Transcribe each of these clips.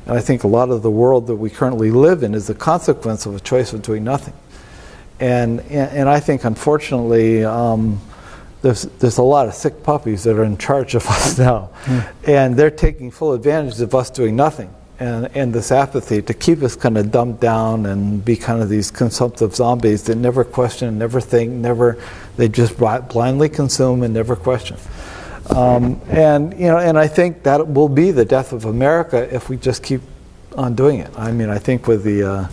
And I think a lot of the world that we currently live in is the consequence of a choice of doing nothing. And I think, unfortunately, there's a lot of sick puppies that are in charge of us now. And they're taking full advantage of us doing nothing. And this apathy to keep us kind of dumbed down and be kind of these consumptive zombies that never question, never think, they just blindly consume and never question. And I think that will be the death of America if we just keep on doing it. I mean, I think with the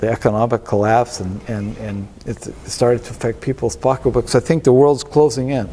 economic collapse and it started to affect people's pocketbooks, I think the world's closing in.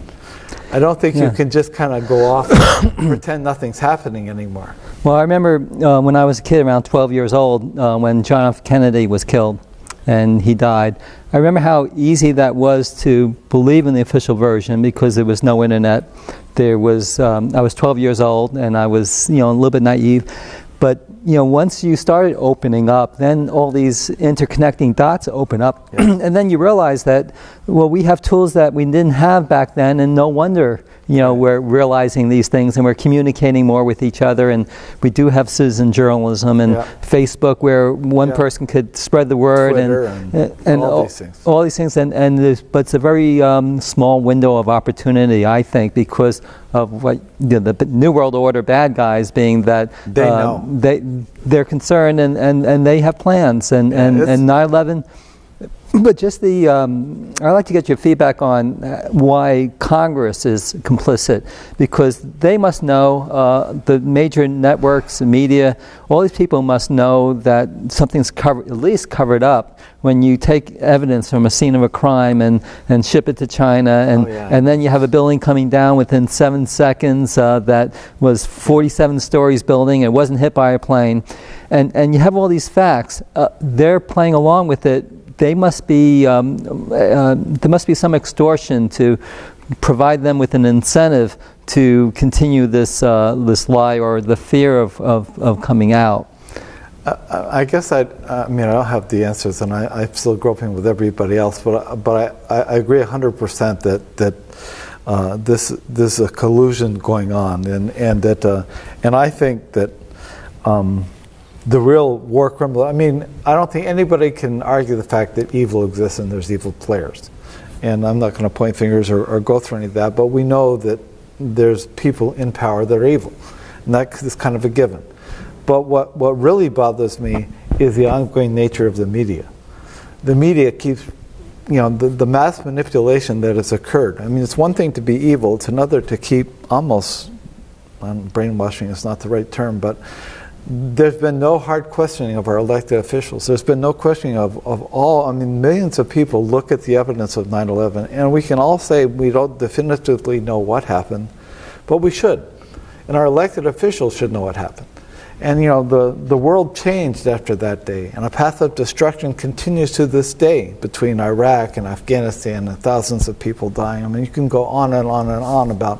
I don't think you can just kind of go off and pretend nothing's happening anymore. Well, I remember when I was a kid, around 12 years old, when John F. Kennedy was killed and he died. I remember how easy that was to believe in the official version because there was no internet. There was I was 12 years old and I was a little bit naive. But once you started opening up, then all these interconnecting dots open up, and then you realize that, well, we have tools that we didn't have back then, and no wonder, we're realizing these things, and we're communicating more with each other, and we do have citizen journalism and Facebook, where one person could spread the word, Twitter and all these things, but it's a very small window of opportunity, I think, because of what the New World Order bad guys being that they know. They're concerned and they have plans and 9/11. But just I'd like to get your feedback on why Congress is complicit, because they must know, the major networks and media, all these people must know that something's at least covered up when you take evidence from a scene of a crime and ship it to China, and then you have a building coming down within 7 seconds that was 47 stories building, it wasn't hit by a plane, and you have all these facts. They're playing along with it. There must be some extortion to provide them with an incentive to continue this lie or the fear of coming out. I guess I don't have the answers, and I'm still groping with everybody else. But I agree 100% that this is a collusion going on, and I think that. The real war criminal, I don't think anybody can argue the fact that evil exists and there's evil players. And I'm not going to point fingers or go through any of that, but we know that there's people in power that are evil. And that is kind of a given. But what really bothers me is the ongoing nature of the media. The media keeps, the mass manipulation that has occurred. It's one thing to be evil, it's another to keep almost, brainwashing is not the right term, but there's been no hard questioning of our elected officials. There's been no questioning of all. Millions of people look at the evidence of 9/11, and we can all say we don't definitively know what happened, but we should. And our elected officials should know what happened. And the world changed after that day, and a path of destruction continues to this day between Iraq and Afghanistan and thousands of people dying. You can go on and on and on about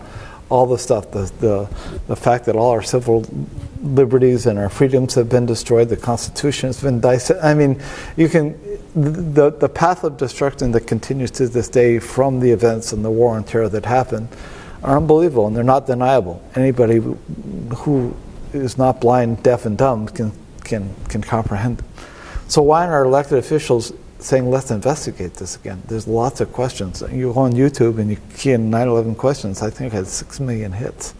all the stuff, the fact that all our civil liberties and our freedoms have been destroyed, the Constitution has been dissected. The path of destruction that continues to this day from the events and the war on terror that happened are unbelievable, and they're not deniable. Anybody who is not blind, deaf, and dumb can comprehend it. So why aren't our elected officials saying, let's investigate this again? There's lots of questions. You go on YouTube and you key in 9/11 questions, I think it had 6 million hits.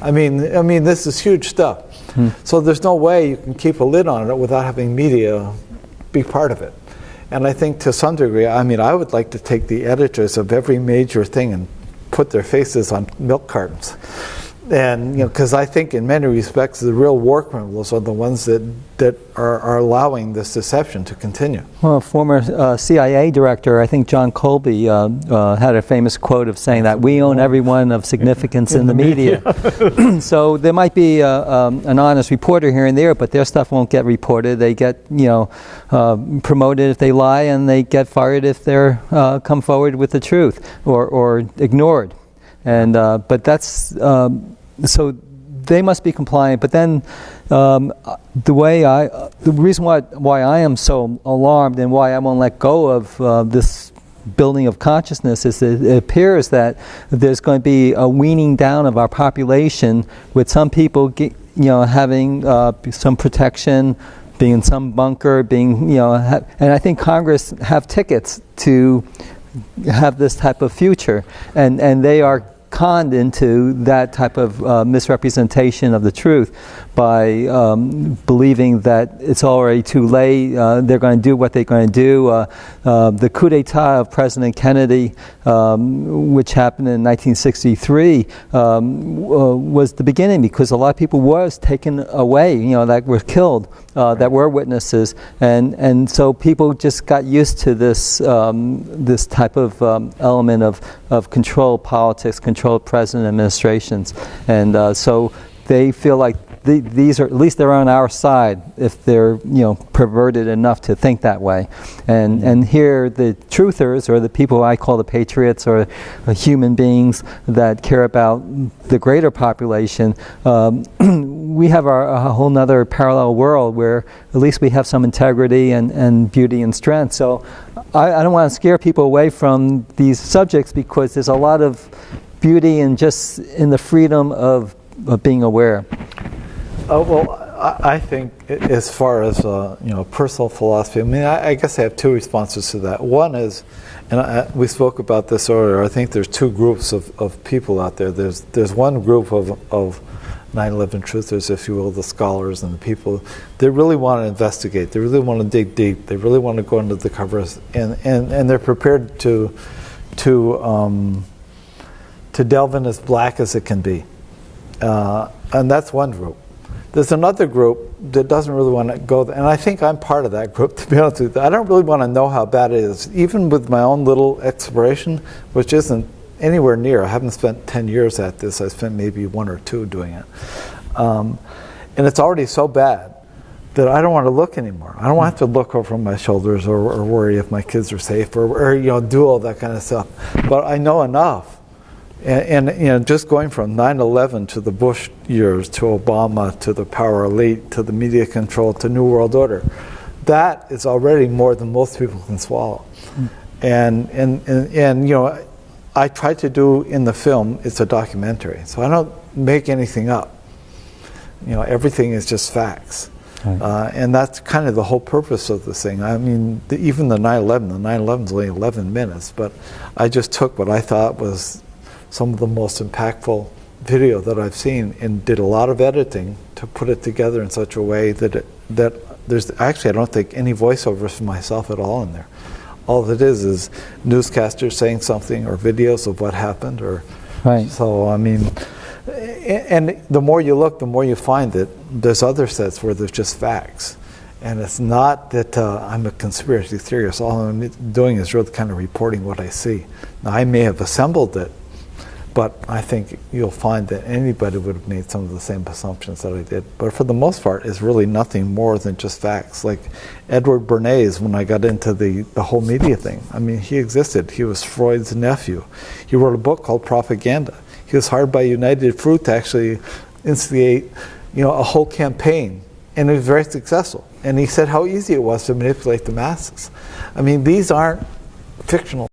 This is huge stuff. So there's no way you can keep a lid on it without having media be part of it. And I think to some degree, I would like to take the editors of every major thing and put their faces on milk cartons. And because I think in many respects the real war criminals are the ones that are allowing this deception to continue. Well, former CIA director, I think John Colby, had a famous quote of saying that we own everyone of significance in the media. So there might be an honest reporter here and there, but their stuff won't get reported. They get promoted if they lie, and they get fired if they come forward with the truth or ignored. And but that's so they must be compliant. But then the reason why I am so alarmed and why I won't let go of this building of consciousness is that it appears that there's going to be a weaning down of our population, with some people having some protection, being in some bunker, being, and I think Congress have tickets to have this type of future, and they are conned into that type of misrepresentation of the truth by believing that it's already too late, they're going to do what they're going to do. The coup d'etat of President Kennedy, which happened in 1963, was the beginning, because a lot of people was taken away, that were killed, that were witnesses, and so people just got used to this this type of element of control politics, control president administrations, and so they feel like these are, at least they're on our side if they're perverted enough to think that way, and here the truthers, or the people I call the patriots, or human beings that care about the greater population, we have a whole nother parallel world where at least we have some integrity and beauty and strength. So I don't want to scare people away from these subjects, because there's a lot of beauty in just in the freedom of being aware. Well, I think as far as personal philosophy, I mean, I guess I have two responses to that. One is, and we spoke about this earlier, I think there's two groups of people out there. There's one group of 9/11 truthers, if you will, the scholars and the people. They really want to investigate. They really want to dig deep. They really want to go into the covers, and they're prepared to delve in as black as it can be. And that's one group. There's another group that doesn't really want to go there, and I think I'm part of that group, to be honest with you. I don't really want to know how bad it is, even with my own little exploration, which isn't anywhere near. I haven't spent 10 years at this. I spent maybe 1 or 2 doing it. And it's already so bad that I don't want to look anymore. I don't want to have to look over my shoulders or worry if my kids are safe or do all that kind of stuff. But I know enough. And just going from 9/11 to the Bush years, to Obama, to the power elite, to the media control, to New World Order, that is already more than most people can swallow. And I try to do in the film, it's a documentary, so I don't make anything up. Everything is just facts. Right. And that's kind of the whole purpose of this thing. I mean, even the 9/11 is only 11 minutes, but I just took what I thought was some of the most impactful video that I've seen, and did a lot of editing to put it together in such a way that there's actually, I don't think, any voiceovers for myself at all in there. All it is newscasters saying something, or videos of what happened, or right. So I mean, and the more you look, the more you find that there's other sets where there's just facts, and it's not that I'm a conspiracy theorist. All I'm doing is really kind of reporting what I see. Now, I may have assembled it, but I think you'll find that anybody would have made some of the same assumptions that I did. But for the most part, it's really nothing more than just facts. Like Edward Bernays, when I got into the whole media thing, I mean, he existed. He was Freud's nephew. He wrote a book called Propaganda. He was hired by United Fruit to actually instigate, a whole campaign, and he was very successful. And he said how easy it was to manipulate the masses. I mean, these aren't fictional